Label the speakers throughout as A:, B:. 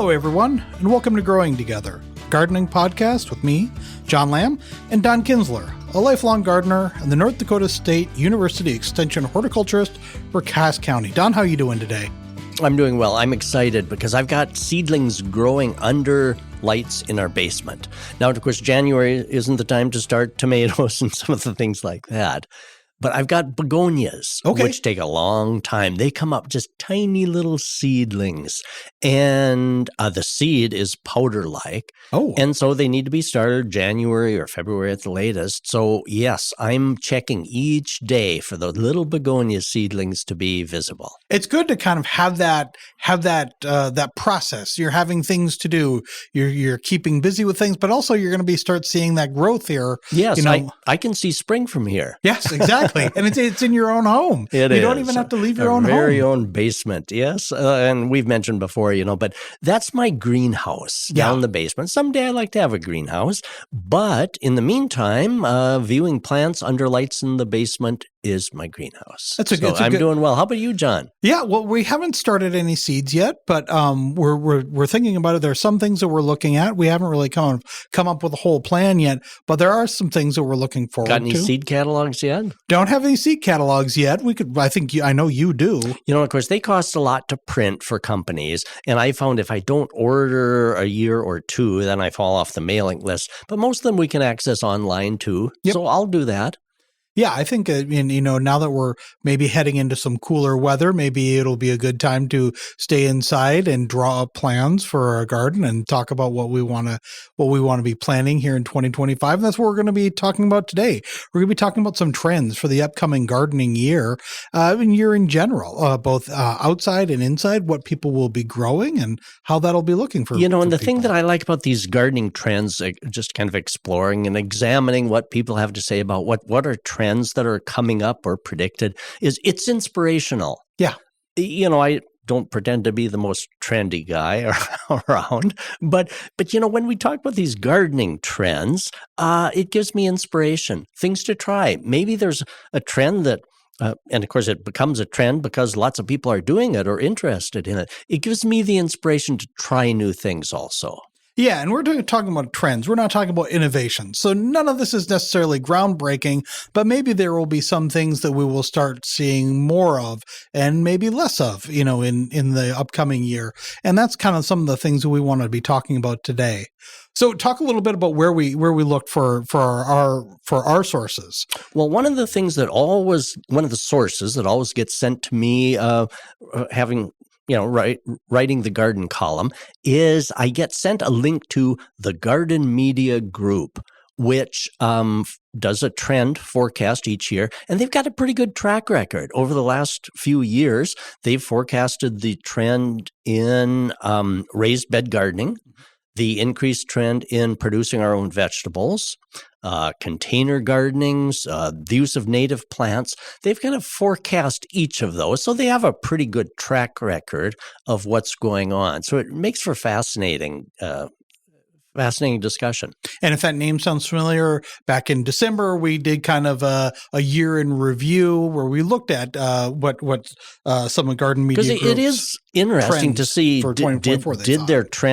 A: Hello, everyone, and welcome to Growing Together, gardening podcast with me, John Lamb, and Don Kinsler, a lifelong gardener and the North Dakota State University Extension horticulturist for Cass County. Don, how are you doing today?
B: I'm doing well. I'm excited because I've got seedlings growing under lights in our basement. Now, of course, January isn't the time to start tomatoes and some of the things like that. But I've got begonias, which take a long time. They come up just tiny little seedlings, and the seed is powder-like.
A: Oh.
B: And so they need to be started January or February at the latest. So, yes, I'm checking each day for the little begonia seedlings to be visible.
A: It's good to kind of have that process. You're having things to do. You're keeping busy with things, but also you're going to start seeing that growth here.
B: Yes, I can see spring from here.
A: Yes, exactly. And it's in your own home. You don't even have to leave your own home.
B: Very own basement, yes. And we've mentioned before, but that's my greenhouse down in the basement. Someday I'd like to have a greenhouse. But in the meantime, viewing plants under lights in the basement is my greenhouse. I'm doing well. How about you, John?
A: Yeah, well, we haven't started any seeds yet, but we're thinking about it. There are some things that we're looking at. We haven't really come up with a whole plan yet, but there are some things that we're looking forward to.
B: Got any seed catalogs yet?
A: Don't have any seed catalogs yet. We could. I know you do.
B: Of course, they cost a lot to print for companies, and I found if I don't order a year or two, then I fall off the mailing list. But most of them we can access online too. Yep. So I'll do that.
A: Yeah, I think, now that we're maybe heading into some cooler weather, maybe it'll be a good time to stay inside and draw up plans for our garden and talk about what we want to be planning here in 2025. And that's what we're going to be talking about today. We're going to be talking about some trends for the upcoming gardening year, and year in general, both outside and inside, what people will be growing and how that'll be looking for.
B: And the thing that I like about these gardening trends, just kind of exploring and examining what people have to say about what are trends that are coming up or predicted, is it's inspirational.
A: Yeah.
B: I don't pretend to be the most trendy guy around, but when we talk about these gardening trends, it gives me inspiration, things to try. Maybe there's a trend that and of course, it becomes a trend because lots of people are doing it or interested in it. It gives me the inspiration to try new things also.
A: Yeah, and we're talking about trends. We're not talking about innovation. So none of this is necessarily groundbreaking, but maybe there will be some things that we will start seeing more of and maybe less of, in the upcoming year. And that's kind of some of the things that we want to be talking about today. So talk a little bit about where we look for our sources.
B: Well, one of the sources that always gets sent to me, writing the garden column, is I get sent a link to the Garden Media Group, which does a trend forecast each year. And they've got a pretty good track record. Over the last few years, they've forecasted the trend in raised bed gardening, the increased trend in producing our own vegetables, container gardenings, the use of native plants. They've kind of forecast each of those. So they have a pretty good track record of what's going on. So it makes for fascinating discussion.
A: And if that name sounds familiar, back in December, we did kind of a year in review where we looked at what some of Garden Media Group's
B: because it is interesting to see
A: for 2024.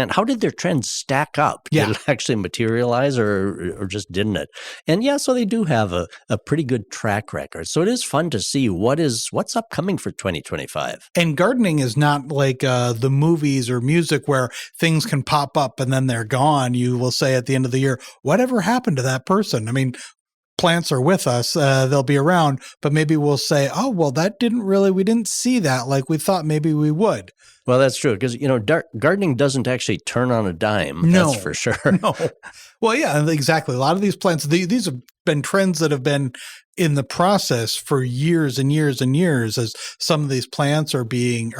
B: How did their trends stack up?
A: Yeah.
B: Did it actually materialize or just didn't it? And so they do have a pretty good track record. So it is fun to see what's upcoming for 2025.
A: And gardening is not like the movies or music where things can pop up and then they're gone. You will say at the end of the year, whatever happened to that person? I mean, plants are with us. They'll be around, but maybe we'll say, oh, well, we didn't see that like we thought maybe we would.
B: Well, that's true because, gardening doesn't actually turn on a dime.
A: No,
B: that's for sure.
A: No. Well, yeah, exactly. A lot of these plants, these have been trends that have been in the process for years and years and years as some of these plants are being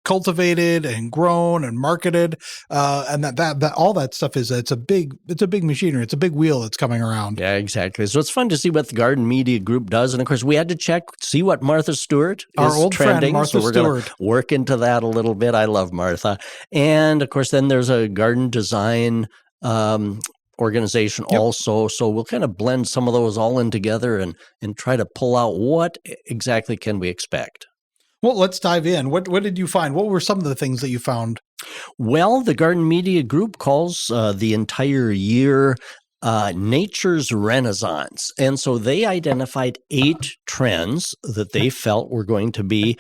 A: cultivated and grown and marketed, and that all that stuff it's a big machinery. It's a big wheel that's coming around.
B: Yeah, exactly. So it's fun to see what the Garden Media Group does, and of course we had to see what Martha Stewart
A: our old
B: trending.
A: Friend Martha
B: so we're
A: Stewart.
B: Going to work into that a little bit. I love Martha, and of course then there's a garden design organization also. So we'll kind of blend some of those all in together and try to pull out what exactly can we expect.
A: Well, let's dive in. What did you find? What were some of the things that you found?
B: Well, the Garden Media Group calls the entire year Nature's Renaissance. And so they identified 8 trends that they felt were going to be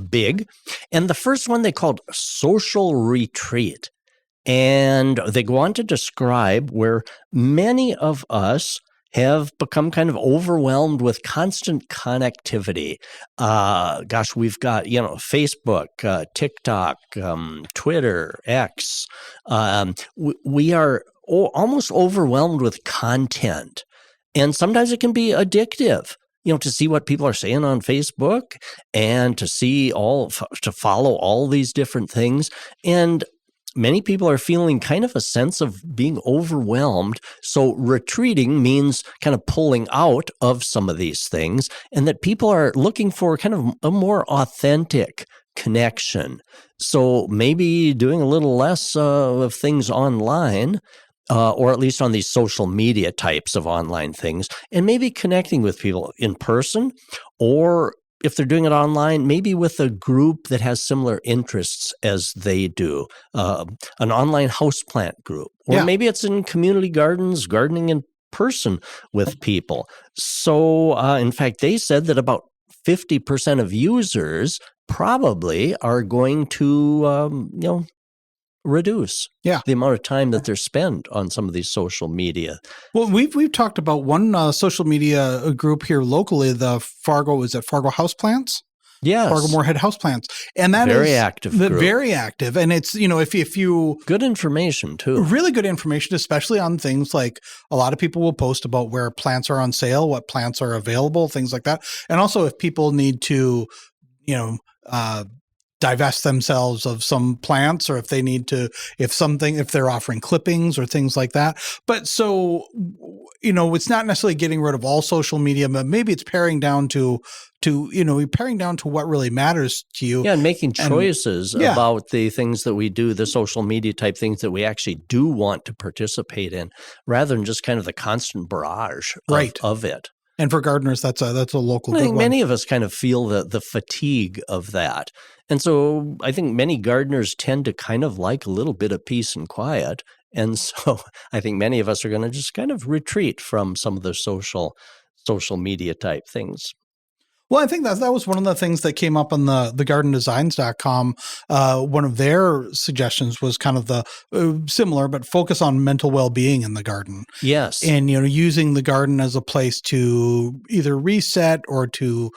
B: big. And the first one they called social retreat. And they go on to describe where many of us have become kind of overwhelmed with constant connectivity. Gosh, we've got, Facebook, TikTok, Twitter, X. We are almost overwhelmed with content. And sometimes it can be addictive, to see what people are saying on Facebook and to follow all these different things. And many people are feeling kind of a sense of being overwhelmed. So retreating means kind of pulling out of some of these things, and that people are looking for kind of a more authentic connection. So maybe doing a little less of things online, or at least on these social media types of online things, and maybe connecting with people in person, or if they're doing it online, maybe with a group that has similar interests as they do, an online houseplant group, or maybe it's in community gardens, gardening in person with people. So, in fact, they said that about 50% of users probably are going to, reduce the amount of time that they're spent on some of these social media.
A: Well, we've talked about one social media group here locally, the Fargo Houseplants?
B: Yes.
A: Fargo Moorhead Houseplants. And that
B: very
A: is
B: active group.
A: Very active. And it's, if you
B: good information too.
A: Really good information, especially on things like a lot of people will post about where plants are on sale, what plants are available, things like that. And also if people need to, divest themselves of some plants, or if they need to, if they're offering clippings or things like that. But so, it's not necessarily getting rid of all social media, but maybe it's paring down to what really matters to you.
B: Yeah, and making choices about the things that we do, the social media type things that we actually do want to participate in, rather than just kind of the constant barrage of it.
A: And for gardeners, that's a local
B: I
A: good
B: think
A: one.
B: many of us kind of feel the fatigue of that. And so I think many gardeners tend to kind of like a little bit of peace and quiet. And so I think many of us are going to just kind of retreat from some of the social media type things.
A: Well, I think that was one of the things that came up on the gardendesigns.com. One of their suggestions was kind of the similar, but focus on mental well-being in the garden.
B: Yes.
A: And, using the garden as a place to either reset or to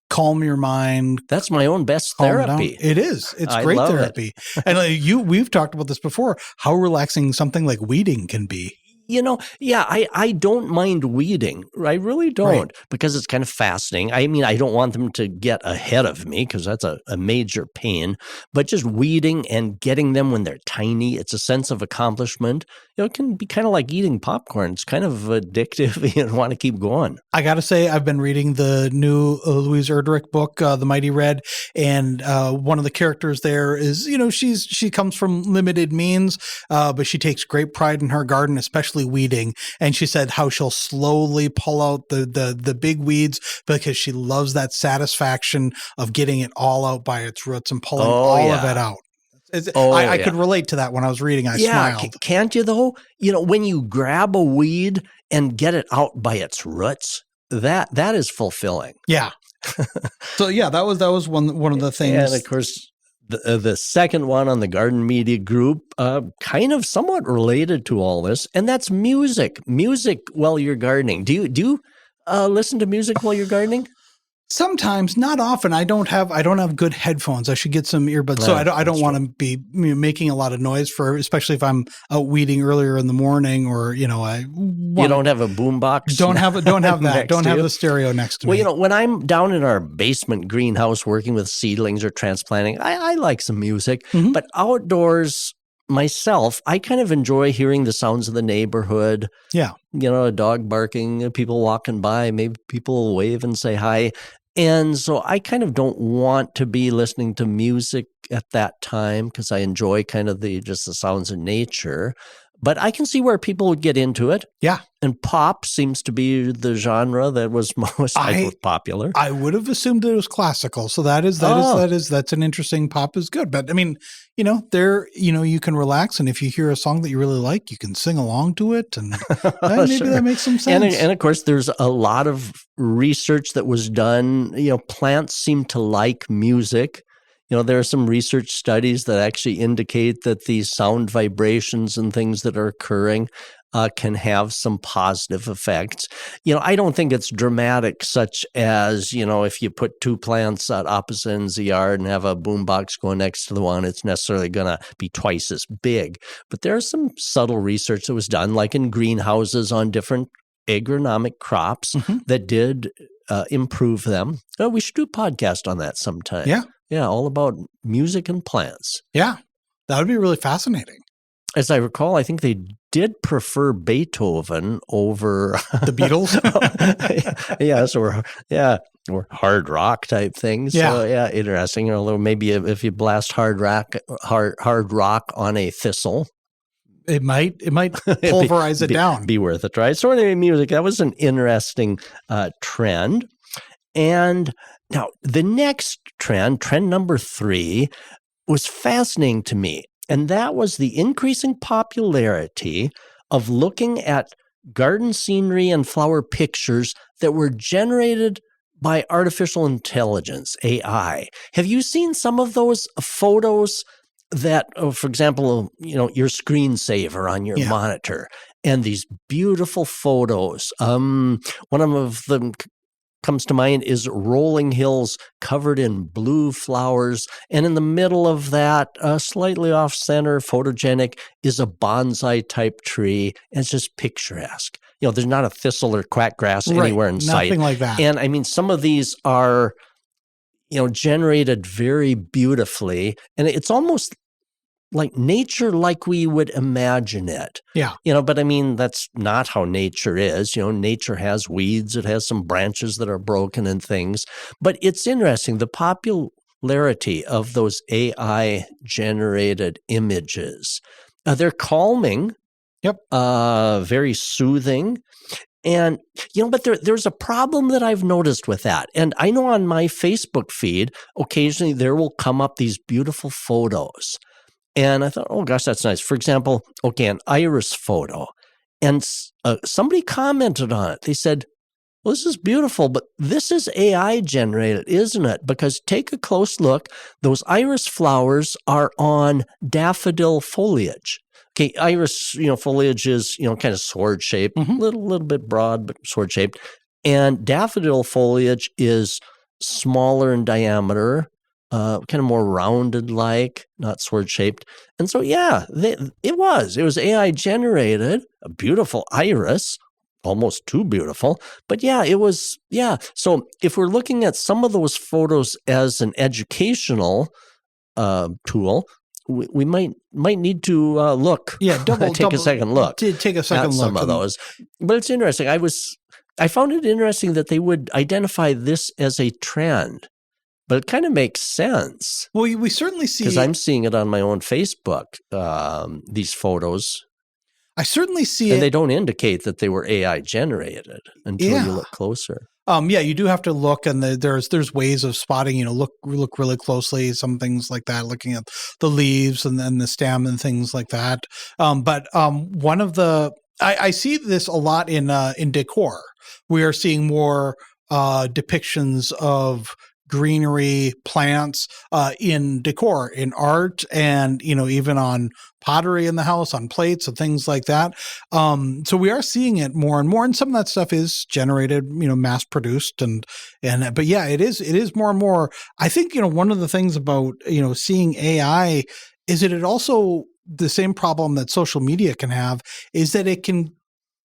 A: calm your mind.
B: That's my own best therapy.
A: It is. It's great therapy. And we've talked about this before, how relaxing something like weeding can be.
B: I don't mind weeding. I really don't, because it's kind of fascinating. I mean, I don't want them to get ahead of me because that's a major pain, but just weeding and getting them when they're tiny, it's a sense of accomplishment. It can be kind of like eating popcorn. It's kind of addictive. You want to keep going.
A: I got to say, I've been reading the new Louise Erdrich book, The Mighty Red, and one of the characters there is, she comes from limited means, but she takes great pride in her garden, especially weeding. And she said how she'll slowly pull out the big weeds because she loves that satisfaction of getting it all out by its roots and pulling all of it out. I could relate to that when I was reading. I smiled.
B: Can't you though? When you grab a weed and get it out by its roots, that is fulfilling.
A: Yeah. So that was one of the things.
B: And of course, the second one on the Garden Media Group, kind of somewhat related to all this, and that's music. Music while you're gardening. Do you listen to music while you're gardening?
A: Sometimes, not often. I don't have good headphones. I should get some earbuds. So I don't want to be making a lot of noise especially if I'm out weeding earlier in the morning, or you
B: don't have a boombox.
A: Don't have that. Don't have the stereo next to me.
B: Well, when I'm down in our basement greenhouse working with seedlings or transplanting, I like some music. Mm-hmm. But outdoors myself, I kind of enjoy hearing the sounds of the neighborhood.
A: Yeah.
B: A dog barking, people walking by, maybe people wave and say hi. And so I kind of don't want to be listening to music at that time because I enjoy kind of the sounds of nature. But I can see where people would get into it.
A: Yeah.
B: And pop seems to be the genre that was most popular.
A: I would have assumed it was classical. So that's an interesting. Pop is good. But I mean, you can relax. And if you hear a song that you really like, you can sing along to it. And maybe
B: Sure.
A: that makes some sense.
B: And of course, there's a lot of research that was done. Plants seem to like music. There are some research studies that actually indicate that these sound vibrations and things that are occurring can have some positive effects. I don't think it's dramatic, such as, if you put two plants at opposite ends of the yard and have a boombox going next to the one, it's necessarily going to be twice as big. But there's some subtle research that was done, like in greenhouses on different agronomic crops that did improve them. We should do a podcast on that sometime.
A: Yeah.
B: Yeah, all about music and plants.
A: Yeah, that would be really fascinating.
B: As I recall, I think they did prefer Beethoven over
A: the Beatles.
B: Or hard rock type things.
A: Yeah.
B: So, interesting. Although maybe if you blast hard rock on a thistle,
A: it might pulverize it down.
B: Be worth it, right? So anyway, music, that was an interesting trend. And now the next trend number 3, was fascinating to me. And that was the increasing popularity of looking at garden scenery and flower pictures that were generated by artificial intelligence, AI. Have you seen some of those photos that, for example, your screensaver on your monitor, and these beautiful photos? One of them comes to mind is rolling hills covered in blue flowers, and in the middle of that, slightly off center, photogenic, is a bonsai type tree, and it's just picturesque. There's not a thistle or quackgrass anywhere in sight.
A: Nothing like that.
B: And I mean, some of these are, generated very beautifully, and it's almost like nature, like we would imagine it.
A: Yeah.
B: But I mean, that's not how nature is. Nature has weeds. It has some branches that are broken and things. But it's interesting, the popularity of those AI-generated images. They're calming.
A: Yep.
B: Very soothing. And, but there's a problem that I've noticed with that. And I know on my Facebook feed, occasionally there will come up these beautiful photos. And I thought, oh, gosh, that's nice. For example, an iris photo. And somebody commented on it. They said, well, this is beautiful, but this is AI generated, isn't it? Because take a close look. Those iris flowers are on daffodil foliage. Okay, iris, foliage is, kind of sword-shaped, little bit broad, but sword-shaped. And daffodil foliage is smaller in diameter, kind of more rounded like, not sword-shaped. And so, it was AI generated, a beautiful iris, almost too beautiful. But it was. So if we're looking at some of those photos as an educational tool, we might need to look.
A: Yeah,
B: take a second look.
A: Take a second
B: at
A: look.
B: Some of those. But it's interesting. I found it interesting that they would identify this as a trend. But it kind of makes sense.
A: Well, we certainly see,
B: because I'm seeing it on my own Facebook. These photos,
A: I certainly see
B: and
A: it.
B: They don't indicate that they were AI generated until you look closer.
A: You do have to look, and there's ways of spotting. Look really closely. Some things like that, looking at the leaves and then the stem and things like that. But one of the I see this a lot in decor. We are seeing more depictions of greenery, plants in decor, in art, and even on pottery in the house, on plates and things like that. So we are seeing it more and more, and some of that stuff is generated, mass produced, but it is more and more. I think one of the things about seeing AI is that it also, the same problem that social media can have is that it can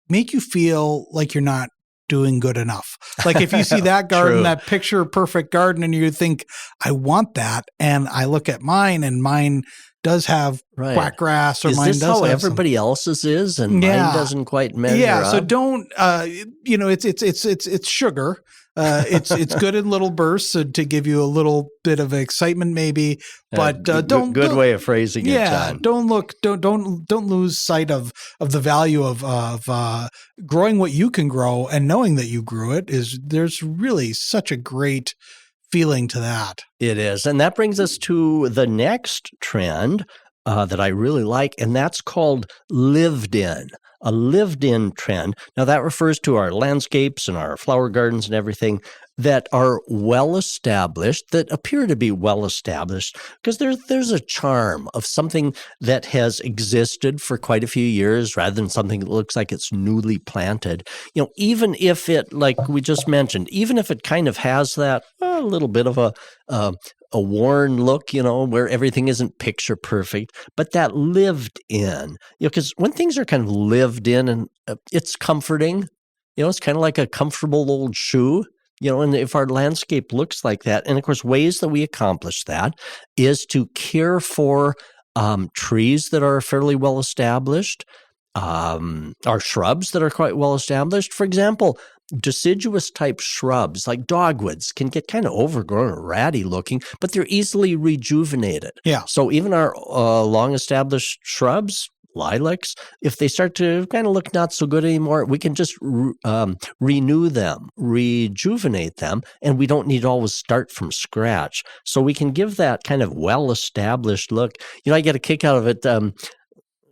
A: make you feel like you're not doing good enough. Like if you see that garden, that picture perfect garden, and you think, I want that, and I look at mine, and mine does have
B: Right.
A: quack grass, or
B: Is
A: mine
B: this
A: does
B: how
A: have some.
B: everybody else's is, and mine doesn't quite measure
A: So
B: up?
A: don't, it's sugar. It's good in little bursts to give you a little bit of excitement, maybe. But don't
B: good way of phrasing it, John.
A: Don't lose sight of the value of growing what you can grow, and knowing that you grew it. There's really such a great feeling to that.
B: It is, and that brings us to the next trend that I really like, and that's called lived in. A lived in trend. Now, that refers to our landscapes and our flower gardens and everything that are well established, that appear to be well established, because there's a charm of something that has existed for quite a few years rather than something that looks like it's newly planted. Even if it, like we just mentioned, even if it kind of has that little bit of a worn look, where everything isn't picture perfect, but that lived in, because when things are kind of lived in, and it's comforting, it's kind of like a comfortable old shoe, and if our landscape looks like that, and of course, ways that we accomplish that is to care for trees that are fairly well established, our shrubs that are quite well established. For example, deciduous type shrubs like dogwoods can get kind of overgrown or ratty looking, but they're easily rejuvenated.
A: Yeah.
B: So even our long established shrubs, lilacs, if they start to kind of look not so good anymore, we can just renew them, rejuvenate them, and we don't need to always start from scratch. So we can give that kind of well-established look. I get a kick out of it.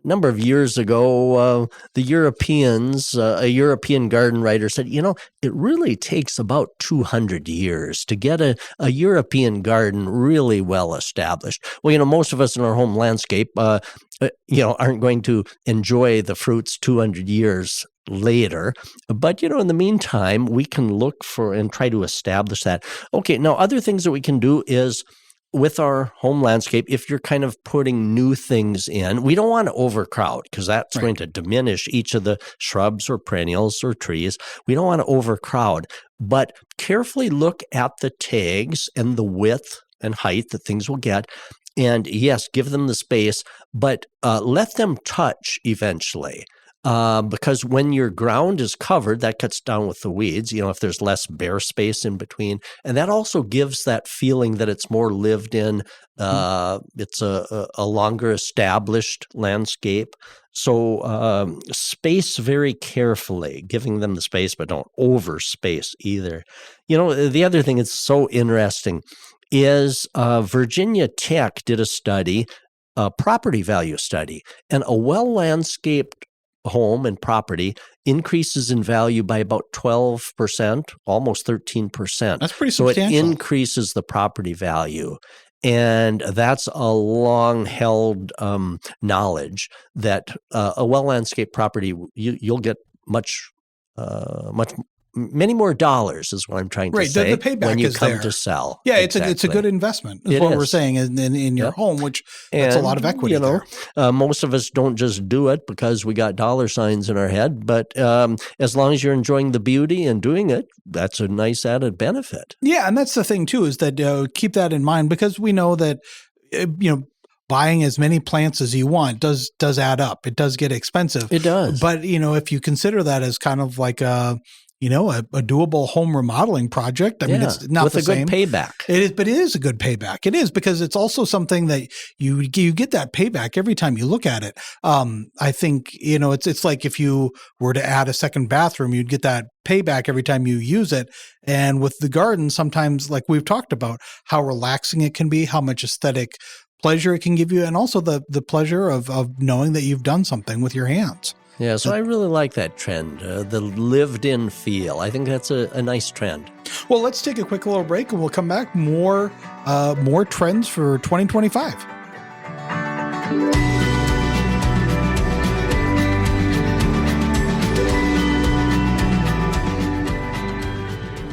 B: Number of years ago, the Europeans, a European garden writer said, it really takes about 200 years to get a European garden really well established. Well, most of us in our home landscape, aren't going to enjoy the fruits 200 years later. But, in the meantime, we can look for and try to establish that. Okay, now other things that we can do is, with our home landscape, if you're kind of putting new things in, we don't want to overcrowd, because that's going to diminish each of the shrubs or perennials or trees. We don't want to overcrowd, but carefully look at the tags and the width and height that things will get. And yes, give them the space, but let them touch eventually. Because when your ground is covered, that cuts down with the weeds, if there's less bare space in between. And that also gives that feeling that it's more lived in. It's a longer established landscape. So space very carefully, giving them the space, but don't overspace either. The other thing that's so interesting is Virginia Tech did a study, a property value study, and a well-landscaped home and property increases in value by about 12%, almost 13%.
A: That's pretty
B: substantial. So it increases the property value. And that's a long-held knowledge that a well-landscaped property, you'll get many more dollars, is what I'm trying to say.
A: The payback
B: when you
A: is
B: come
A: there
B: to sell.
A: Yeah,
B: exactly.
A: it's a good investment. Is what we're saying in your home, which that's a lot of equity.
B: Most of us don't just do it because we got dollar signs in our head, but as long as you're enjoying the beauty and doing it, that's a nice added benefit.
A: Yeah, and that's the thing too, is that keep that in mind, because we know that buying as many plants as you want does add up. It does get expensive.
B: It does.
A: But if you consider that as kind of like a doable home remodeling project. I mean, it's not the same.
B: With a good payback.
A: It is, but it is a good payback. It is, because it's also something that you get that payback every time you look at it. I think, it's like if you were to add a second bathroom, you'd get that payback every time you use it. And with the garden, sometimes, like we've talked about, how relaxing it can be, how much aesthetic pleasure it can give you, and also the pleasure of knowing that you've done something with your hands.
B: Yeah, so I really like that trend, the lived-in feel. I think that's a nice trend.
A: Well, let's take a quick little break, and we'll come back more trends for 2025.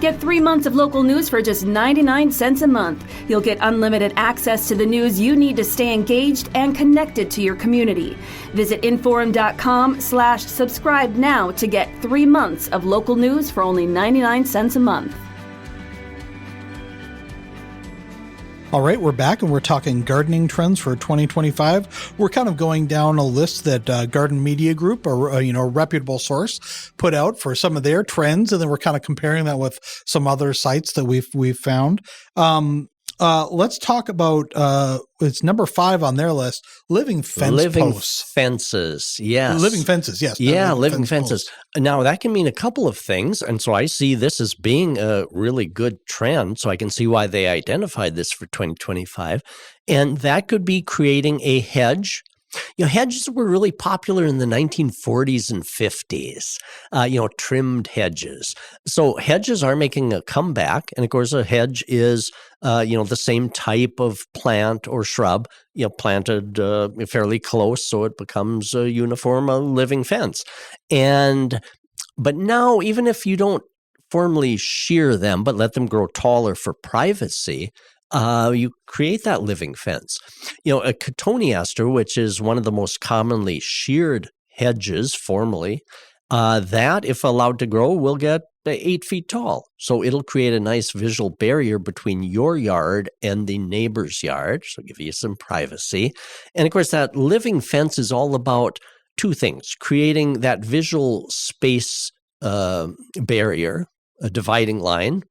C: Get 3 months of local news for just 99 cents a month. You'll get unlimited access to the news you need to stay engaged and connected to your community. Visit inforum.com/subscribe now to get 3 months of local news for only 99 cents a month.
A: All right, we're back and we're talking gardening trends for 2025. We're kind of going down a list that Garden Media Group, or a reputable source, put out for some of their trends, and then we're kind of comparing that with some other sites that we've found. Let's talk about it's number 5 on their list: living fence posts.
B: Fences, yes.
A: Living fences, yes.
B: Yeah, living fences. Now, that can mean a couple of things, and so I see this as being a really good trend, so I can see why they identified this for 2025. And that could be creating a hedge. Hedges were really popular in the 1940s and 50s, trimmed hedges. So hedges are making a comeback. And of course, a hedge is, the same type of plant or shrub, planted fairly close so it becomes a uniform, a living fence. But now, even if you don't formally shear them, but let them grow taller for privacy, you create that living fence. A cotoneaster, which is one of the most commonly sheared hedges formally, that, if allowed to grow, will get 8 feet tall. So it'll create a nice visual barrier between your yard and the neighbor's yard, so give you some privacy. And of course, that living fence is all about 2 things: creating that visual space barrier, a dividing line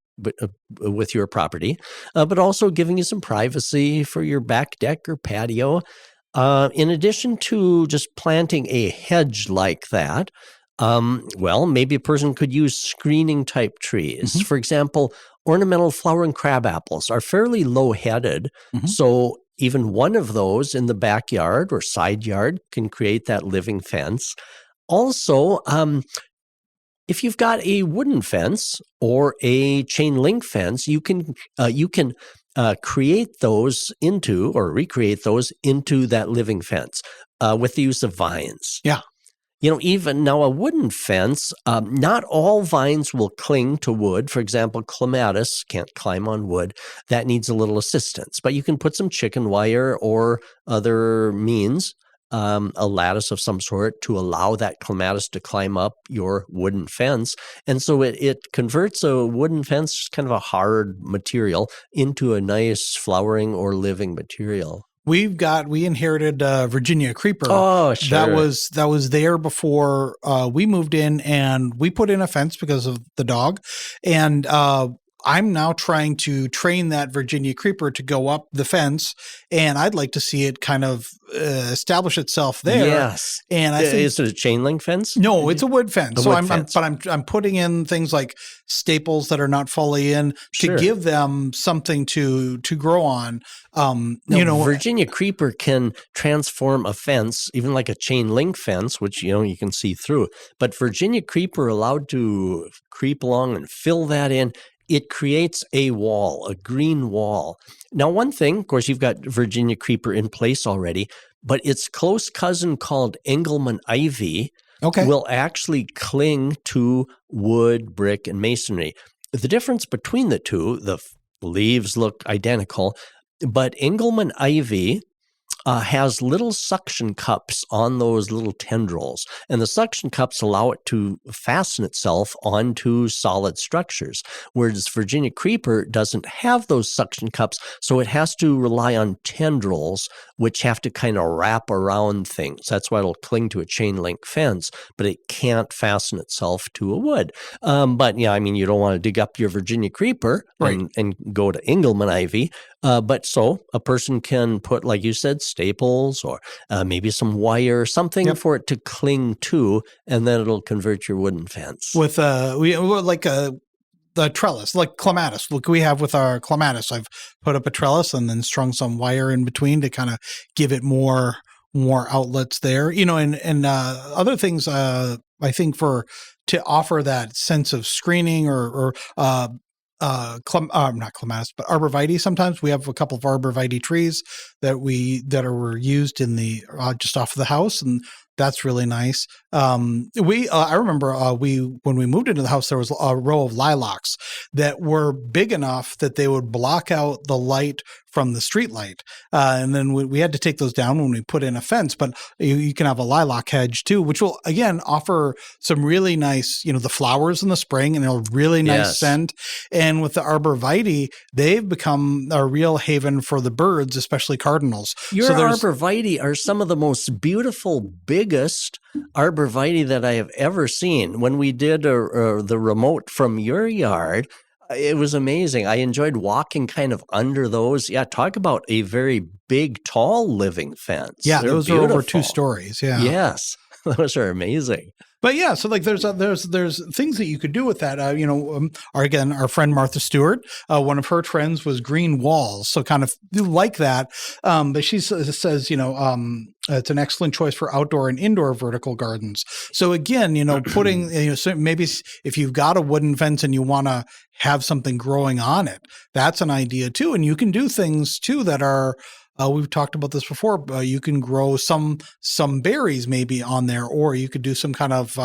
B: with your property, but also giving you some privacy for your back deck or patio. In addition to just planting a hedge like that, maybe a person could use screening type trees. Mm-hmm. For example, ornamental flowering crab apples are fairly low-headed, so even one of those in the backyard or side yard can create that living fence. Also, if you've got a wooden fence or a chain link fence, you can create those into, or recreate those into, that living fence with the use of vines.
A: Yeah.
B: Even now, a wooden fence, not all vines will cling to wood. For example, clematis can't climb on wood. That needs a little assistance. But you can put some chicken wire or other means, a lattice of some sort, to allow that clematis to climb up your wooden fence. And so it converts a wooden fence, kind of a hard material, into a nice flowering or living material.
A: We inherited Virginia creeper.
B: Oh, sure.
A: That was there before we moved in, and we put in a fence because of the dog. And I'm now trying to train that Virginia creeper to go up the fence, and I'd like to see it kind of establish itself there.
B: Yes.
A: And I think,
B: is it a chain link fence?
A: No, it's a wood fence. I'm putting in things like staples that are not fully in to give them something to grow on.
B: Virginia creeper can transform a fence, even like a chain link fence, which you can see through. But Virginia creeper, allowed to creep along and fill that in, it creates a wall, a green wall. Now, one thing, of course, you've got Virginia creeper in place already, but its close cousin called Engelmann ivy will actually cling to wood, brick, and masonry. The difference between the two, the leaves look identical, but Engelmann ivy has little suction cups on those little tendrils, and the suction cups allow it to fasten itself onto solid structures, whereas Virginia creeper doesn't have those suction cups, so it has to rely on tendrils, which have to kind of wrap around things. That's why it'll cling to a chain link fence, but it can't fasten itself to a wood. You don't want to dig up your Virginia creeper and go to Engelmann ivy. But a person can put, like you said, staples or maybe some wire, something for it to cling to, and then it'll convert your wooden fence.
A: With the trellis, like clematis. Look, we have with our clematis, I've put up a trellis and then strung some wire in between to kind of give it more outlets there. And other things. I think to offer that sense of screening or not clematis, but arborvitae. Sometimes we have a couple of arborvitae trees that were used in the just off of the house, and That's really nice. I remember when we moved into the house, there was a row of lilacs that were big enough that they would block out the light from the street light. And then we had to take those down when we put in a fence, but you can have a lilac hedge too, which will again offer some really nice, the flowers in the spring and a really nice scent. And with the arborvitae, they've become a real haven for the birds, especially cardinals.
B: Your arborvitae are some of the most beautiful, biggest arborvitae that I have ever seen. When we did the remote from your yard, it was amazing. I enjoyed walking kind of under those. Yeah, talk about a very big, tall living fence.
A: Yeah,
B: They're
A: those
B: beautiful.
A: are over 2 stories. Yeah.
B: Yes, those are amazing.
A: But yeah, so like there's things that you could do with that. Our friend Martha Stewart, one of her trends was green walls. So kind of like that. But she says, it's an excellent choice for outdoor and indoor vertical gardens. So again, putting, so maybe if you've got a wooden fence and you want to have something growing on it, that's an idea too. And you can do things too that are, we've talked about this before. You can grow some berries maybe on there, or you could do some kind of.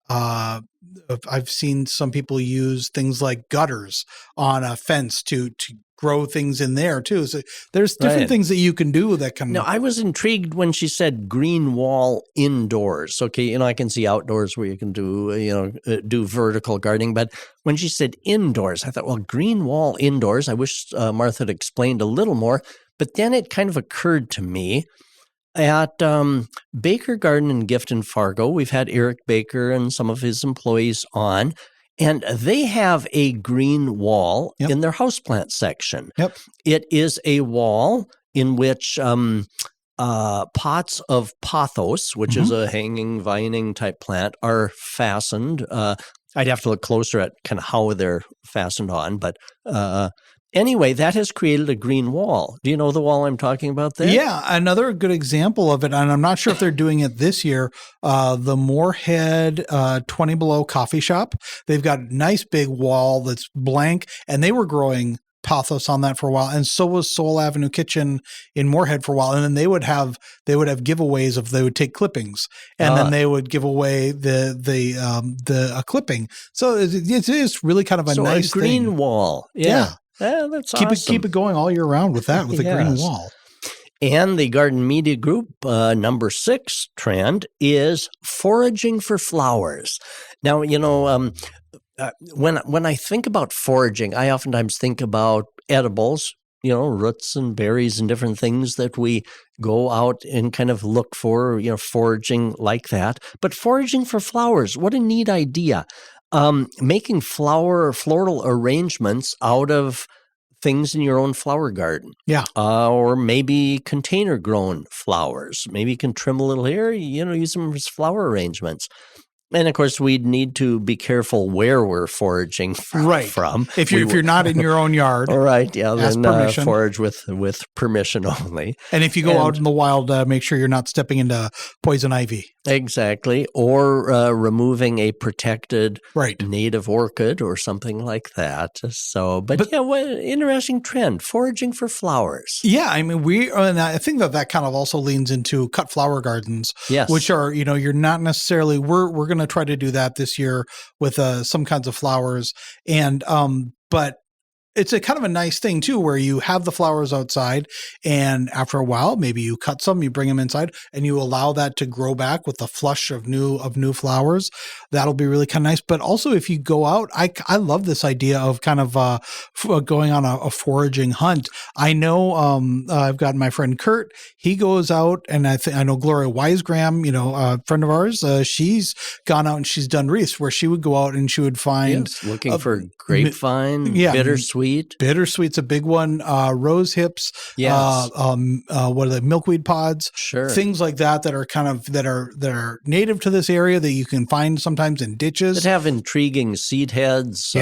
A: I've seen some people use things like gutters on a fence to grow things in there too. So there's different things that you can do that can.
B: No, I was intrigued when she said green wall indoors. Okay, I can see outdoors where you can do do vertical gardening, but when she said indoors, I thought, well, green wall indoors. I wish Martha had explained a little more. But then it kind of occurred to me at Baker Garden and Gift in Fargo, we've had Eric Baker and some of his employees on, and they have a green wall in their houseplant section.
A: Yep.
B: It is a wall in which pots of pothos, which is a hanging, vining type plant, are fastened. I'd have to look closer at kind of how they're fastened on, but anyway, that has created a green wall. Do you know the wall I'm talking about there?
A: Yeah, another good example of it, and I'm not sure if they're doing it this year, the Moorhead 20 Below Coffee Shop. They've got a nice big wall that's blank, and they were growing pothos on that for a while, and so was Soul Avenue Kitchen in Moorhead for a while. And then they would have giveaways of they would take clippings, and then they would give away a clipping. So it is really kind of a nice
B: green
A: thing.
B: Wall. Yeah. That's awesome.
A: Keep it going all year round with that, with a green wall.
B: And the Garden Media Group number 6 trend is foraging for flowers. Now, when I think about foraging, I oftentimes think about edibles, roots and berries and different things that we go out and kind of look for, foraging like that. But foraging for flowers, what a neat idea. Making floral arrangements out of things in your own flower garden.
A: Yeah.
B: Or maybe container grown flowers. Maybe you can trim a little here, use them as flower arrangements. And of course, we'd need to be careful where we're foraging from.
A: If you're not in your own yard,
B: all right, then forage with permission only.
A: And if you go out in the wild, make sure you're not stepping into poison ivy.
B: Exactly, or removing a protected native orchid or something like that. So, but what an interesting trend, foraging for flowers.
A: Yeah, I mean, and I think that kind of also leans into cut flower gardens, which are, you're not necessarily, we're going to try to do that this year with some kinds of flowers. And, but it's a kind of a nice thing too, where you have the flowers outside, and after a while, maybe you cut some, you bring them inside, and you allow that to grow back with a flush of new flowers. That'll be really kind of nice. But also, if you go out, I love this idea of kind of going on a foraging hunt. I know I've got my friend Kurt. He goes out, and I know Gloria Wisegram, a friend of ours. She's gone out and she's done wreaths where she would go out and she would find
B: looking for grapevine, bittersweet.
A: Bittersweet's a big one. Rose hips. Yes. What are the milkweed pods?
B: Sure.
A: Things like that are kind of that are native to this area that you can find sometimes in ditches.
B: That have intriguing seed heads.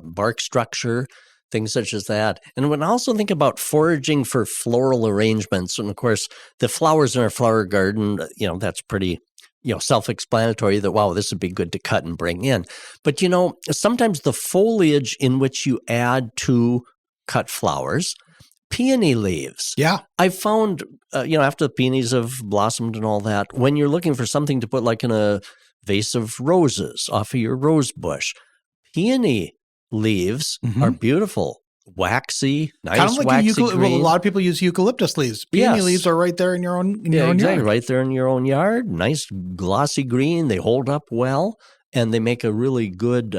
B: Bark structure. Things such as that. And when I also think about foraging for floral arrangements, and of course, the flowers in our flower garden, that's pretty self-explanatory that, wow, this would be good to cut and bring in. But, sometimes the foliage in which you add to cut flowers, peony leaves.
A: Yeah.
B: I've found, after the peonies have blossomed and all that, when you're looking for something to put like in a vase of roses off of your rose bush, peony leaves are beautiful. Waxy, nice
A: kind of like
B: waxy green.
A: Well, a lot of people use eucalyptus leaves. Peony leaves are right there in your own yard.
B: Right there in your own yard. Nice glossy green. They hold up well, and they make a really good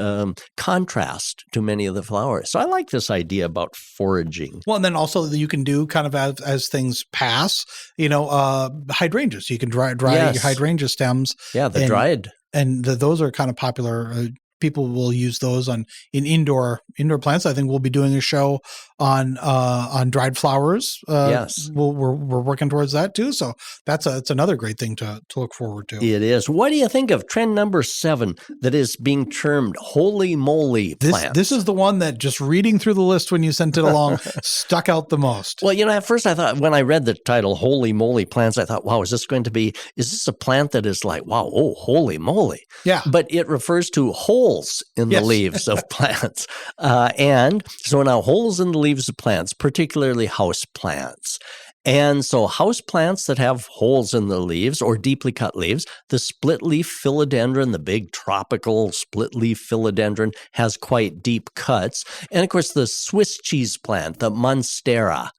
B: contrast to many of the flowers. So I like this idea about foraging.
A: Well, and then also you can do kind of as things pass, hydrangeas. You can dry hydrangea stems.
B: Yeah, the dried.
A: And those are kind of popular. People will use those in indoor plants. I think we'll be doing a show on dried flowers.
B: Yes,
A: we're working towards that too. So that's another great thing to look forward to.
B: It is. What do you think of trend number 7 that is being termed holy moly plants?
A: This is the one that, just reading through the list when you sent it along, stuck out the most.
B: Well, at first I thought, when I read the title holy moly plants, I thought, wow, is this a plant that is like, wow, oh, holy moly.
A: Yeah.
B: But it refers to holes in the leaves of plants. And so now holes in the leaves of plants, particularly house plants. And so house plants that have holes in the leaves or deeply cut leaves, the split leaf philodendron, the big tropical split leaf philodendron, has quite deep cuts. And of course, the Swiss cheese plant, the Monstera,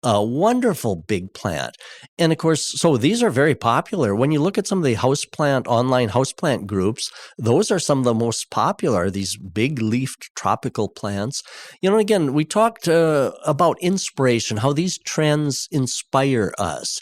B: a wonderful big plant. And of course, so these are very popular. When you look at some of the online houseplant groups, those are some of the most popular, these big leafed tropical plants. Again, we talked about inspiration, how these trends inspire us.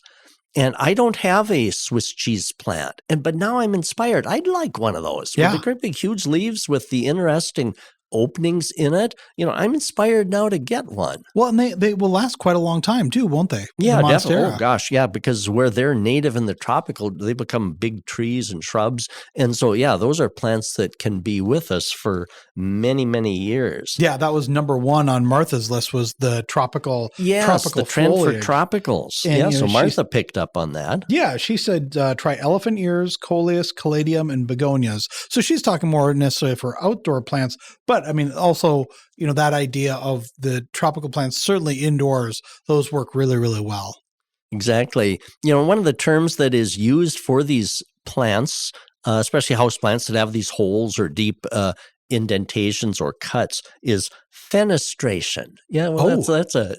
B: And I don't have a Swiss cheese plant, but now I'm inspired. I'd like one of those with the great big huge leaves with the interesting openings in it. I'm inspired now to get one.
A: Well, and they will last quite a long time too, won't they?
B: Yeah, definitely. Oh gosh, yeah, because where they're native in the tropical, they become big trees and shrubs. And so, yeah, those are plants that can be with us for many, many years.
A: Yeah, that was number 1 on Martha's list, was the tropical
B: the trend
A: foliage.
B: For tropicals.
A: And,
B: so Martha picked up on that.
A: Yeah, she said try elephant ears, coleus, caladium, and begonias. So she's talking more necessarily for outdoor plants, but I mean, also, that idea of the tropical plants, certainly indoors, those work really, really well.
B: Exactly. One of the terms that is used for these plants, especially house plants that have these holes or deep indentations or cuts, is fenestration. Yeah, well, that's a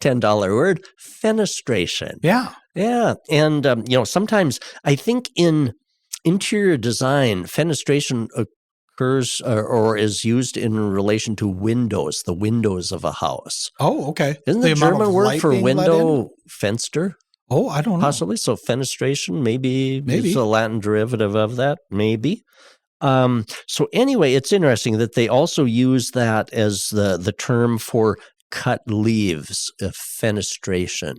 B: $10 word, fenestration.
A: Yeah.
B: Yeah. And, sometimes I think in interior design, fenestration occurs or is used in relation to windows, the windows of a house.
A: Oh, okay.
B: Isn't the German word for window fenster?
A: Oh, I don't know.
B: Possibly. So fenestration, maybe. It's a Latin derivative of that, maybe. So anyway, it's interesting that they also use that as the term for cut leaves, fenestration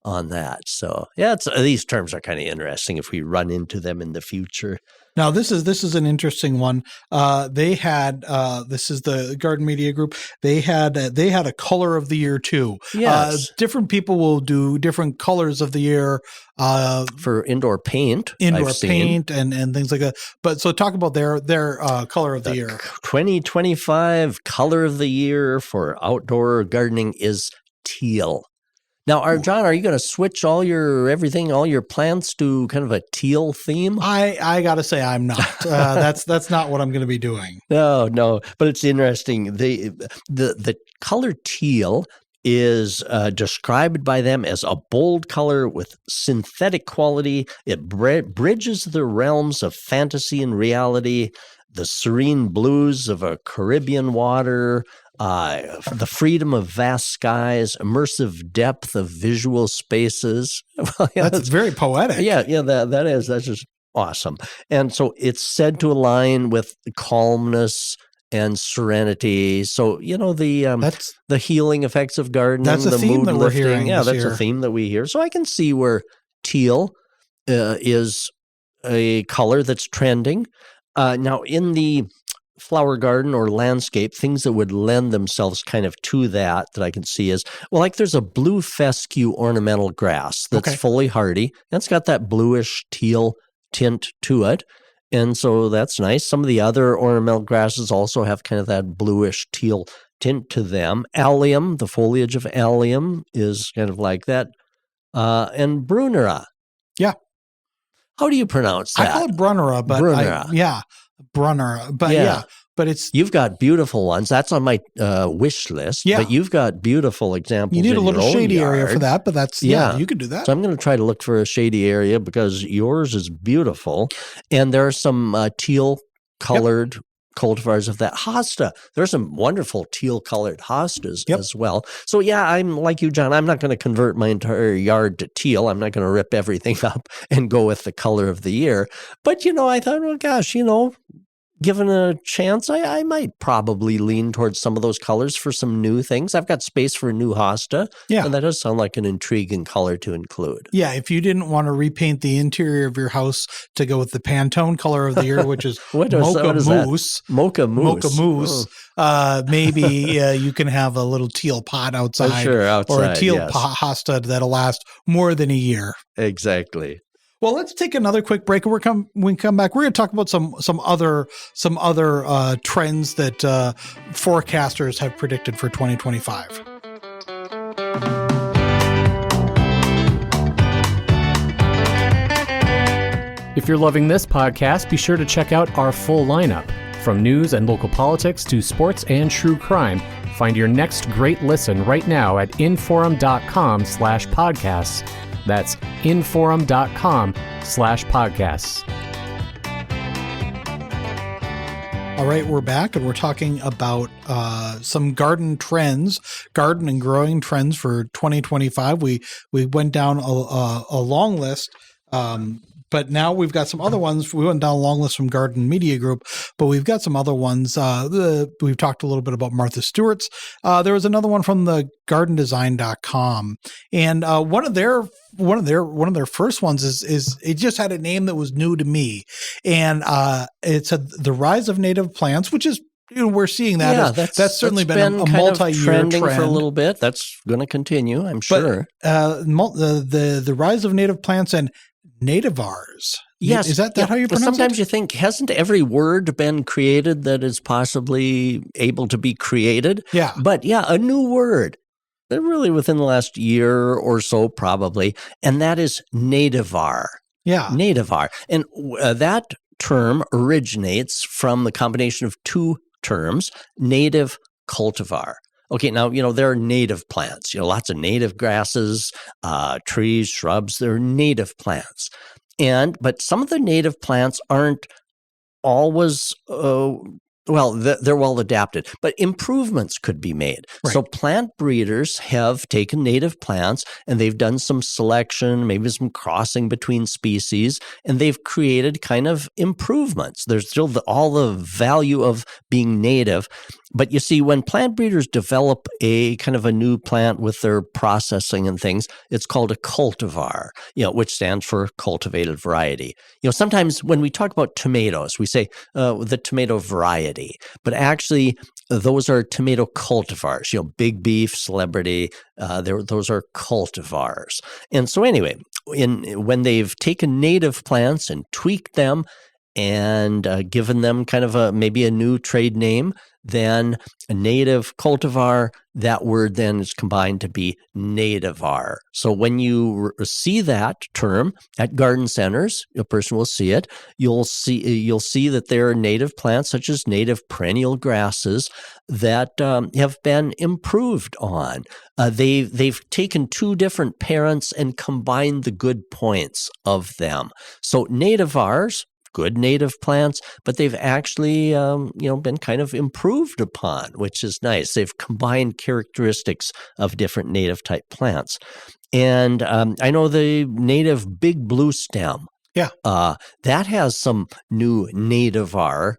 B: on that. So yeah, these terms are kind of interesting if we run into them in the future.
A: Now this is an interesting one. They had this is the Garden Media Group. They had a color of the year too.
B: Yes.
A: Different people will do different colors of the year
B: for indoor paint.
A: And things like that. But so talk about their color of the year.
B: 2025 color of the year for outdoor gardening is teal. Now, John, are you going to switch all your plants to kind of a teal theme?
A: I got to say I'm not. That's not what I'm going to be doing.
B: No, but it's interesting. The color teal is described by them as a bold color with synthetic quality. It bridges the realms of fantasy and reality, the serene blues of a Caribbean water, the freedom of vast skies, immersive depth of visual spaces.
A: That's very poetic.
B: Yeah, that's just awesome. And so it's said to align with calmness and serenity. So, the healing effects of gardening,
A: that's a
B: the
A: theme
B: mood
A: that
B: lifting.
A: We're hearing
B: yeah, that's
A: year.
B: a theme that we hear. So I can see where teal is a color that's trending. Now, in the flower garden or landscape, things that would lend themselves kind of to that I can see is, well, like there's a blue fescue ornamental grass that's fully hardy. And it's got that bluish teal tint to it. And so that's nice. Some of the other ornamental grasses also have kind of that bluish teal tint to them. Allium, the foliage of allium is kind of like that. And Brunera.
A: Yeah.
B: How do you pronounce that?
A: I call it Brunera, but Brunera. But yeah. But
B: you've got beautiful ones. That's on my wish list.
A: Yeah.
B: But you've got beautiful examples.
A: You need a little shady
B: yard.
A: area for that, but that's you could do that.
B: So I'm going to try to look for a shady area because yours is beautiful, and there are some teal colored cultivars of that hosta. There's some wonderful teal colored hostas as well. So yeah, I'm like you, John. I'm not going to convert my entire yard to teal. I'm not going to rip everything up and go with the color of the year. But I thought, well, gosh, given a chance, I might probably lean towards some of those colors for some new things. I've got space for a new hosta. Yeah. And that does sound like an intriguing color to include.
A: Yeah. If you didn't want to repaint the interior of your house to go with the Pantone color of the year, which is mocha mousse.
B: Mocha mousse.
A: Maybe you can have a little teal pot outside. Or a teal hosta that'll last more than a year.
B: Exactly.
A: Well, let's take another quick break. When we come back, we're going to talk about some other trends that forecasters have predicted for 2025.
D: If you're loving this podcast, be sure to check out our full lineup. From news and local politics to sports and true crime, find your next great listen right now at inforum.com/podcasts. That's inforum.com/podcasts.
A: All right, we're back and we're talking about some garden and growing trends for 2025. We went down a long list, but now we've got some other ones. We went down a long list from Garden Media Group, but we've got some other ones. We've talked a little bit about Martha Stewart's. There was another one from the gardendesign.com, and one of their first ones is it just had a name that was new to me, and it said the rise of native plants, which is we're seeing that. That's certainly been a multi-year trend
B: for a little bit. That's going to continue, I'm sure.
A: But, the rise of native plants and nativars.
B: Yes.
A: Is that how you pronounce it?
B: Sometimes you think, hasn't every word been created that is possibly able to be created?
A: Yeah.
B: But a new word. They're really within the last year or so, probably. And that is nativar.
A: Yeah.
B: Nativar. And that term originates from the combination of two terms, native cultivar. Okay, now, there are native plants, lots of native grasses, trees, shrubs, they're native plants. But some of the native plants aren't always, they're well adapted, but improvements could be made. Right. So plant breeders have taken native plants and they've done some selection, maybe some crossing between species, and they've created kind of improvements. There's still all the value of being native. But you see, when plant breeders develop a kind of a new plant with their processing and things, it's called a cultivar, which stands for cultivated variety. Sometimes when we talk about tomatoes, we say the tomato variety, but actually those are tomato cultivars. Big Beef, Celebrity, those are cultivars. And so anyway, when they've taken native plants and tweaked them and given them kind of maybe a new trade name, then a native cultivar, that word then is combined to be nativar. So when you see that term at garden centers, a person will see it. You'll see that there are native plants such as native perennial grasses that have been improved on. They've taken two different parents and combined the good points of them. So nativars, good native plants, but they've actually, been kind of improved upon, which is nice. They've combined characteristics of different native type plants. And I know the native big blue stem.
A: Yeah.
B: That has some new nativar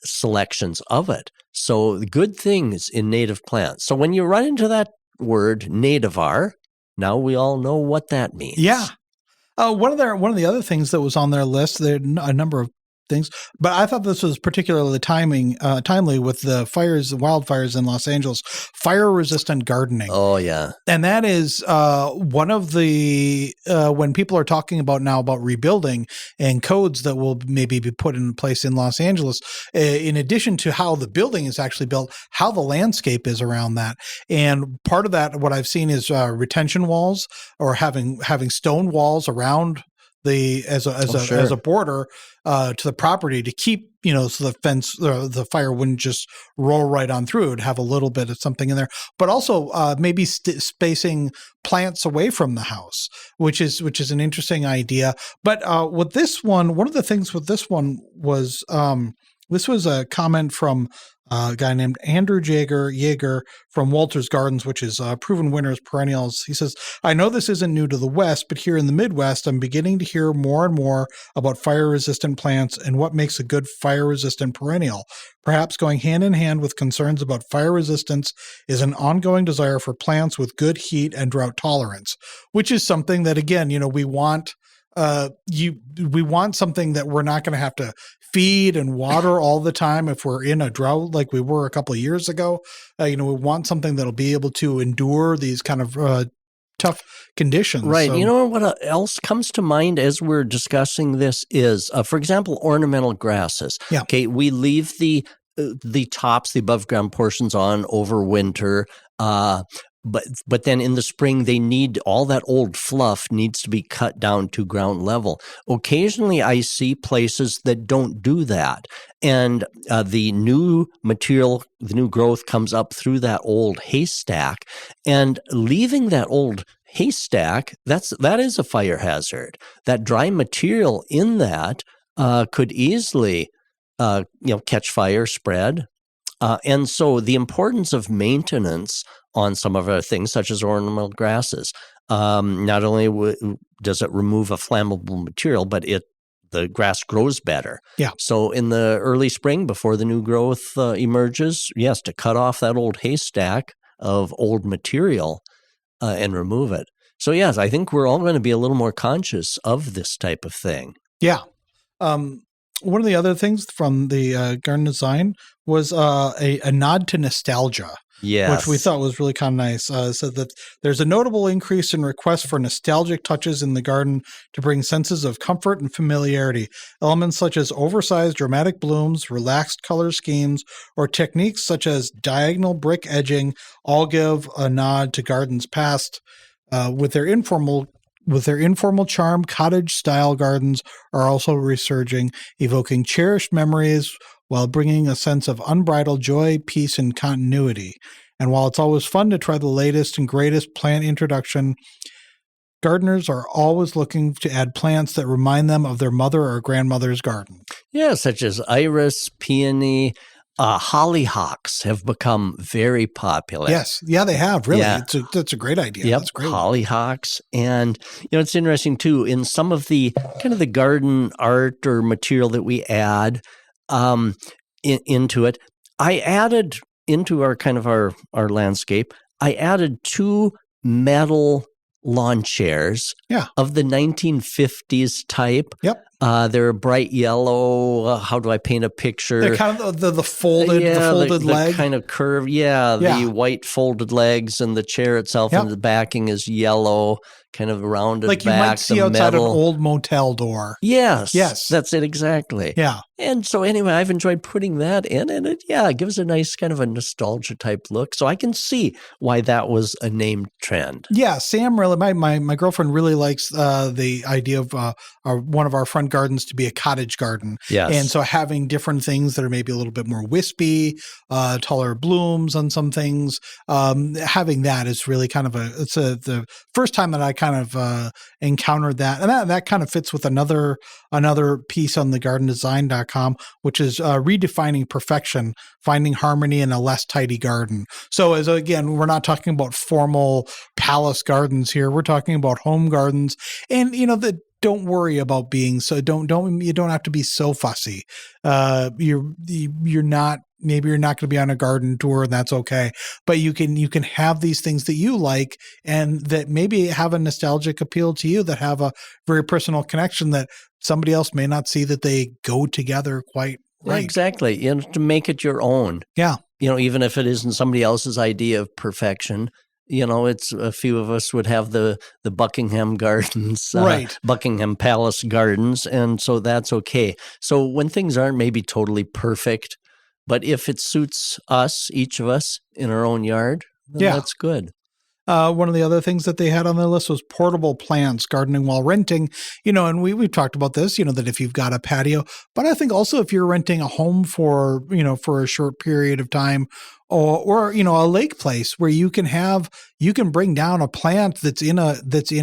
B: selections of it. So good things in native plants. So when you run into that word nativar, now we all know what that means.
A: Yeah. One of the other things that was on their list, there are a number of things. But I thought this was particularly timely with the wildfires in Los Angeles, fire-resistant gardening.
B: Oh, yeah.
A: And that is one of the, when people are talking about now about rebuilding and codes that will maybe be put in place in Los Angeles, in addition to how the building is actually built, how the landscape is around that. And part of that, what I've seen is retention walls or having stone walls around as a border to the property to keep, so the fence, the fire wouldn't just roll right on through. It'd have a little bit of something in there, but also maybe spacing plants away from the house, which is an interesting idea. But with this one of the things with this one was this was a comment from a guy named Andrew Yeager from Walter's Gardens, which is proven winners perennials. He says, I know this isn't new to the West, but here in the Midwest, I'm beginning to hear more and more about fire-resistant plants and what makes a good fire-resistant perennial. Perhaps going hand in hand with concerns about fire resistance is an ongoing desire for plants with good heat and drought tolerance, which is something that, again, we want. We want something that we're not going to have to feed and water all the time if we're in a drought like we were a couple of years ago. We want something that'll be able to endure these kind of tough conditions.
B: Right.
A: So,
B: What else comes to mind as we're discussing this is, for example, ornamental grasses.
A: Yeah.
B: Okay, we leave the tops, the above ground portions on over winter. But then in the spring, they need all that old fluff needs to be cut down to ground level. Occasionally, I see places that don't do that. And the new material, the new growth comes up through that old haystack. And leaving that old haystack, that is a fire hazard. That dry material in that could easily catch fire, spread. And so the importance of maintenance on some of our things, such as ornamental grasses, not only does it remove a flammable material, but the grass grows better.
A: Yeah.
B: So in the early spring, before the new growth emerges, yes, to cut off that old haystack of old material and remove it. So yes, I think we're all going to be a little more conscious of this type of thing.
A: Yeah. One of the other things from the garden design was a nod to nostalgia.
B: Yes.
A: Which we thought was really kind of nice. Said that there's a notable increase in requests for nostalgic touches in the garden to bring senses of comfort and familiarity. Elements such as oversized dramatic blooms, relaxed color schemes, or techniques such as diagonal brick edging all give a nod to gardens past. With their informal charm, cottage-style gardens are also resurging, evoking cherished memories while bringing a sense of unbridled joy, peace, and continuity. And while it's always fun to try the latest and greatest plant introduction, gardeners are always looking to add plants that remind them of their mother or grandmother's garden.
B: Yeah, such as iris, peony, hollyhocks have become very popular.
A: Yes. Yeah, they have. Really.
B: Yeah.
A: That's a great idea.
B: Yep,
A: That's great.
B: hollyhocks. And, it's interesting, too, in some of the kind of the garden art or material that we add into it, I added into our kind of our landscape, I added 2 metal lawn chairs of the 1950s type.
A: Yep.
B: They're bright yellow. How do I paint a picture?
A: They're kind of the folded leg.
B: The kind of curve. Yeah, the white folded legs and the chair itself and the backing is yellow, kind of rounded
A: like
B: back.
A: You might see outside
B: metal.
A: an old motel door.
B: Yes. That's it exactly.
A: Yeah.
B: And so anyway, I've enjoyed putting that in, and it gives a nice kind of a nostalgia type look. So I can see why that was a named trend.
A: Yeah, Sam really, my girlfriend really likes the idea of one of our front gardens to be a cottage garden.
B: Yes.
A: And so having different things that are maybe a little bit more wispy, taller blooms on some things, having that is really kind of the first time that I kind of encountered that. And that kind of fits with another piece on the gardendesign.com, which is redefining perfection, finding harmony in a less tidy garden. So again, we're not talking about formal palace gardens here. We're talking about home gardens, and don't worry about being so. You don't have to be so fussy. You're not maybe you're not going to be on a garden tour, and that's okay. But you can have these things that you like and that maybe have a nostalgic appeal to you, that have a very personal connection that somebody else may not see, that they go together quite right.
B: Exactly. To make it your own.
A: Yeah.
B: Even if it isn't somebody else's idea of perfection, it's a few of us would have the Buckingham Gardens,
A: right.
B: Buckingham Palace Gardens, and so that's okay. So when things aren't maybe totally perfect, but if it suits us, each of us, in our own yard, then that's good.
A: One of the other things that they had on their list was portable plants, gardening while renting, and we've talked about this, that if you've got a patio, but I think also if you're renting a home for a short period of time, or a lake place where you can bring down a plant that's in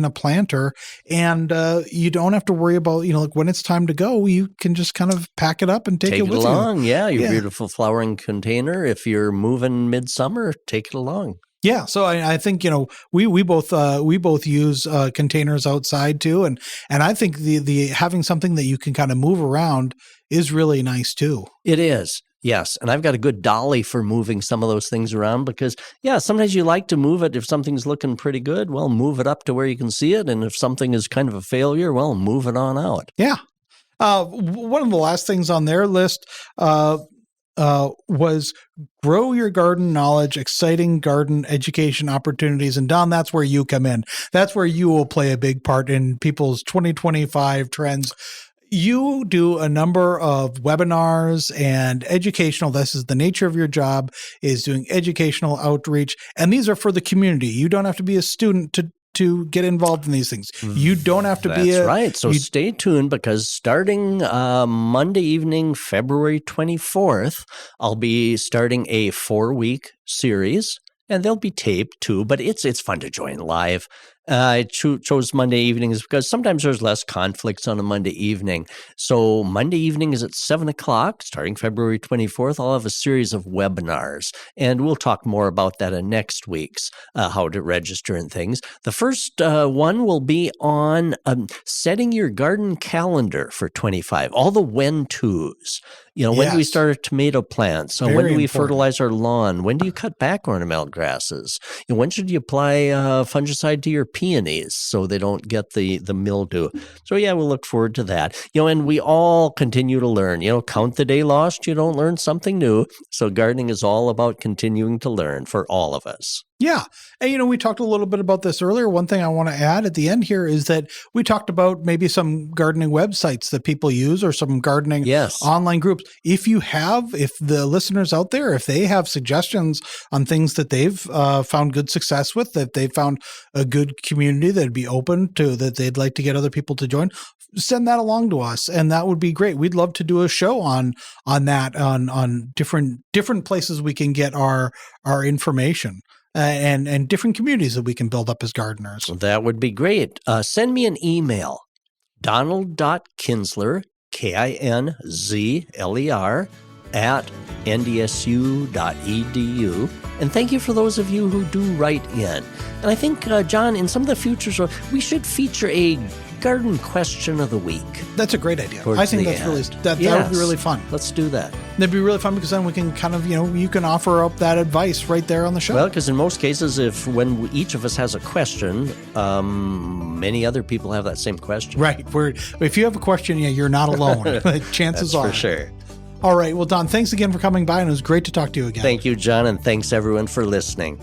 A: a planter, and you don't have to worry about, like when it's time to go, you can just kind of pack it up and take it with
B: along.
A: you.
B: Yeah, your beautiful flowering container. If you're moving midsummer, take it along.
A: Yeah, so I think we both use containers outside too, and I think the having something that you can kind of move around is really nice too.
B: It is. Yes, and I've got a good dolly for moving some of those things around because, sometimes you like to move it. If something's looking pretty good, well, move it up to where you can see it. And if something is kind of a failure, well, move it on out.
A: Yeah. One of the last things on their list was grow your garden knowledge, exciting garden education opportunities. And Don, that's where you come in. That's where you will play a big part in people's 2025 trends. You do a number of webinars and educational. This is the nature of your job, is doing educational outreach. And these are for the community. You don't have to be a student to get involved in these things. You don't have to be
B: That's right. So stay tuned, because starting Monday evening, February 24th, I'll be starting a 4-week series. And they'll be taped too, but it's fun to join live. I chose Monday evenings because sometimes there's less conflicts on a Monday evening. So Monday evening is at 7 o'clock, starting February 24th. I'll have a series of webinars, and we'll talk more about that in next week's, how to register and things. The first one will be on setting your garden calendar for 25, all the when-tos. When do we start our tomato plants? So when do we fertilize our lawn? When do you cut back ornamental grasses? When should you apply fungicide to your peonies so they don't get the mildew? So we'll look forward to that. And we all continue to learn. Count the day lost, you don't learn something new. So gardening is all about continuing to learn for all of us.
A: Yeah. And, we talked a little bit about this earlier. One thing I want to add at the end here is that we talked about maybe some gardening websites that people use, or some gardening online groups. If the listeners out there, if they have suggestions on things that they've found good success with, that they've found a good community that'd be open to, that they'd like to get other people to join, send that along to us. And that would be great. We'd love to do a show on that, on different places we can get our information. And different communities that we can build up as gardeners.
B: That would be great. Send me an email, donald.kinsler, KINZLER, at ndsu.edu. And thank you for those of you who do write in. And I think, John, in some of the future shows, we should feature a garden question of the week.
A: That's a great idea. I think that would be really fun.
B: Let's do that.
A: That'd be really fun, because then we can kind of, you can offer up that advice right there on the show.
B: Well, because in most cases, when each of us has a question, many other people have that same question.
A: Right. If you have a question, you're not alone. Chances are.
B: For sure.
A: All right. Well, Don, thanks again for coming by, and it was great to talk to you again.
B: Thank you, John, and thanks everyone for listening.